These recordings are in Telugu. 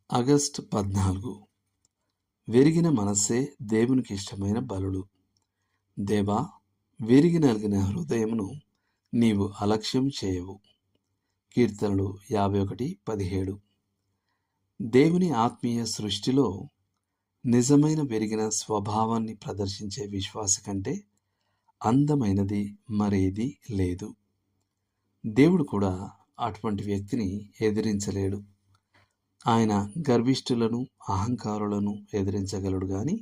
ఆగస్టు 14. విరిగిన మనస్సే దేవునికి ఇష్టమైన బలులు. దేవా, విరిగి నలిగిన హృదయమును నీవు అలక్ష్యం చేయవు. కీర్తనలు 51:17. దేవుని ఆత్మీయ సృష్టిలో నిజమైన విరిగిన స్వభావాన్ని ప్రదర్శించే విశ్వాస కంటే అందమైనది మరేది లేదు. దేవుడు కూడా అటువంటి వ్యక్తిని ఎదిరించలేడు. ఆయన గర్విష్ఠులను, అహంకారులను ఎదిరించగలడు గాని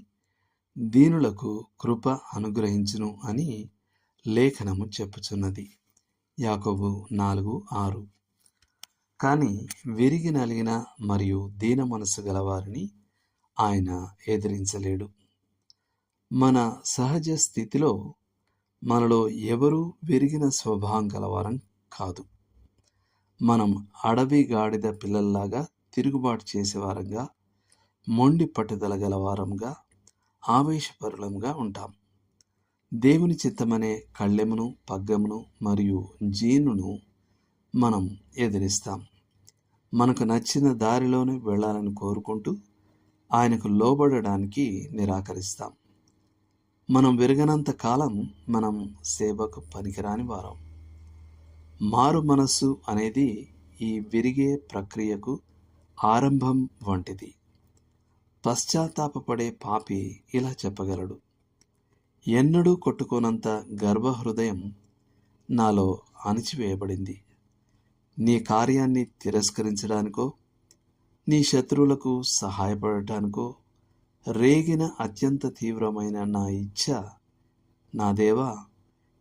దీనులకు కృప అనుగ్రహించును అని లేఖనము చెప్పుచున్నది. యాకోబు 4:6. కానీ విరిగి నలిగిన మరియు దీన మనసు గలవారిని ఆయన ఎదిరించలేడు. మన సహజ స్థితిలో మనలో ఎవరూ విరిగిన స్వభావం గలవారం కాదు. మనం అడవి గాడిద పిల్లల్లాగా తిరుగుబాటు చేసేవారంగా, మొండి పట్టుదల గలవారంగా, ఆవేశపరులంగా ఉంటాం. దేవుని చిత్తమనే కళ్ళెమును, పగ్గమును మరియు జీనును మనం ఎదిరిస్తాం. మనకు నచ్చిన దారిలోనే వెళ్ళాలని కోరుకుంటూ ఆయనకు లోబడడానికి నిరాకరిస్తాం. మనం విరగనంత కాలం మనం సేవకు పనికిరాని వారం. మారు మనస్సు అనేది ఈ విరిగే ప్రక్రియకు ఆరంభం వంటిది. పశ్చాత్తాపపడే పాపి ఇలా చెప్పగలడు: ఎన్నడూ కొట్టుకోనంత గర్భహృదయం నాలో అణిచివేయబడింది. నీ కార్యాన్ని తిరస్కరించడానికో, నీ శత్రువులకు సహాయపడటానికో రేగిన అత్యంత తీవ్రమైన నా ఇచ్ఛ, నా దేవా,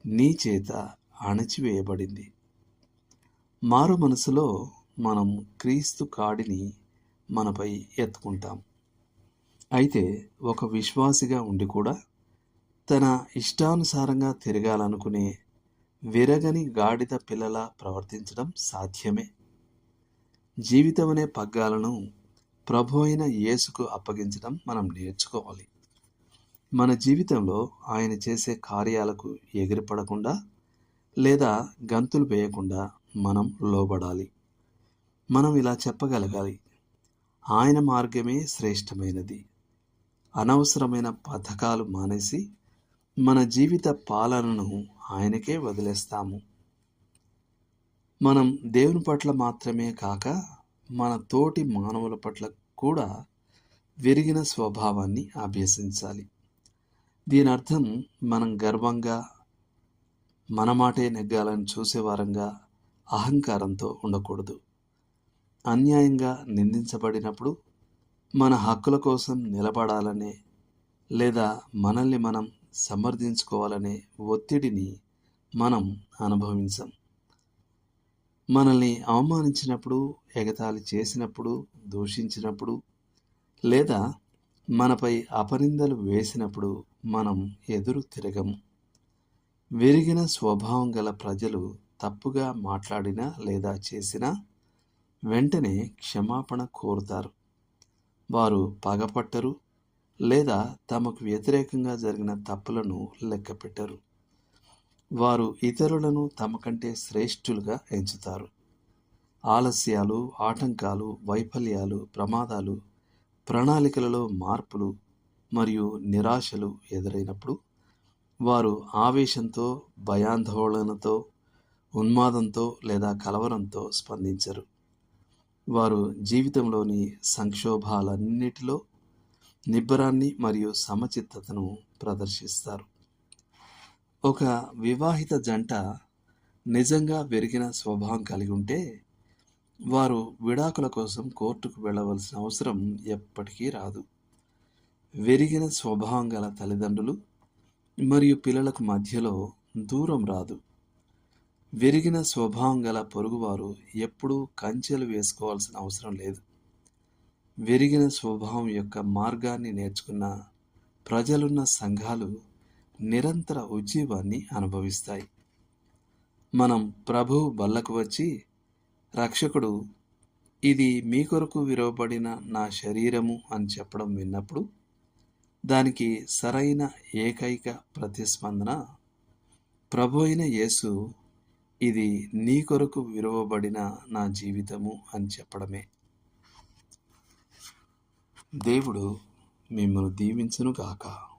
నీ చేత అణచివేయబడింది. మారు మనసులో మనం క్రీస్తు కాడిని మనపై ఎత్తుకుంటాం. అయితే ఒక విశ్వాసిగా ఉండి కూడా తన ఇష్టానుసారంగా తిరగాలనుకునే విరగని గాడిద పిల్లలా ప్రవర్తించడం సాధ్యమే. జీవితం అనే పగ్గాలను ప్రభు అయిన యేసుకు అప్పగించడం మనం నేర్చుకోవాలి. మన జీవితంలో ఆయన చేసే కార్యాలకు ఎగిరిపడకుండా లేదా గంతులు వేయకుండా మనం లోబడాలి. మనం ఇలా చెప్పగలగాలి: ఆయన మార్గమే శ్రేష్టమైనది. అనవసరమైన పథకాలు మానేసి మన జీవిత పాలనను ఆయనకే వదిలేస్తాము. మనం దేవుని పట్ల మాత్రమే కాక మన తోటి మానవుల పట్ల కూడా విరిగిన స్వభావాన్ని అభ్యసించాలి. దీని అర్థం మనం గర్వంగా, మన మాటే నెగ్గాలని చూసేవారంగా, అహంకారంతో ఉండకూడదు. అన్యాయంగా నిందించబడినప్పుడు మన హక్కుల కోసం నిలబడాలనే లేదా మనల్ని మనం సమర్థించుకోవాలనే ఒత్తిడిని మనం అనుభవించం. మనల్ని అవమానించినప్పుడు, ఎగతాళి చేసినప్పుడు, దూషించినప్పుడు లేదా మనపై అపనిందలు వేసినప్పుడు మనం ఎదురు తిరగము. విరిగిన స్వభావం గల ప్రజలు తప్పుగా మాట్లాడినా లేదా చేసినా వెంటనే క్షమాపణ కోరుతారు. వారు పగపట్టరు లేదా తమకు వ్యతిరేకంగా జరిగిన తప్పులను లెక్కపెట్టరు. వారు ఇతరులను తమ కంటే శ్రేష్ఠులుగా ఎంచుతారు. ఆలస్యాలు, ఆటంకాలు, వైఫల్యాలు, ప్రమాదాలు, ప్రణాళికలలో మార్పులు మరియు నిరాశలు ఎదురైనప్పుడు వారు ఆవేశంతో, భయాందోళనతో, ఉన్మాదంతో లేదా కలవరంతో స్పందించరు. వారు జీవితంలోని సంక్షోభాలన్నిటిలో నిబ్బరాన్ని మరియు సమచిత్తతను ప్రదర్శిస్తారు. ఒక వివాహిత జంట నిజంగా విరిగిన స్వభావం కలిగి ఉంటే వారు విడాకుల కోసం కోర్టుకు వెళ్ళవలసిన అవసరం ఎప్పటికీ రాదు. విరిగిన స్వభావం గల తల్లిదండ్రులు మరియు పిల్లలకు మధ్యలో దూరం రాదు. విరిగిన స్వభావం గల పొరుగువారు ఎప్పుడూ కంచెలు వేసుకోవాల్సిన అవసరం లేదు. విరిగిన స్వభావం యొక్క మార్గాన్ని నేర్చుకున్న ప్రజలున్న సంఘాలు నిరంతర ఉజ్జీవాన్ని అనుభవిస్తాయి. మనం ప్రభువు బల్లకు వచ్చి, రక్షకుడు, ఇది మీ కొరకు విరవబడిన నా శరీరము అని చెప్పడం విన్నప్పుడు దానికి సరైన ఏకైక ప్రతిస్పందన ప్రభు అయిన యేసు, ఇది నీ కొరకు విరవబడిన నా జీవితము అని చెప్పడమే. దేవుడు మిమ్మల్ని దీవించునుగాక.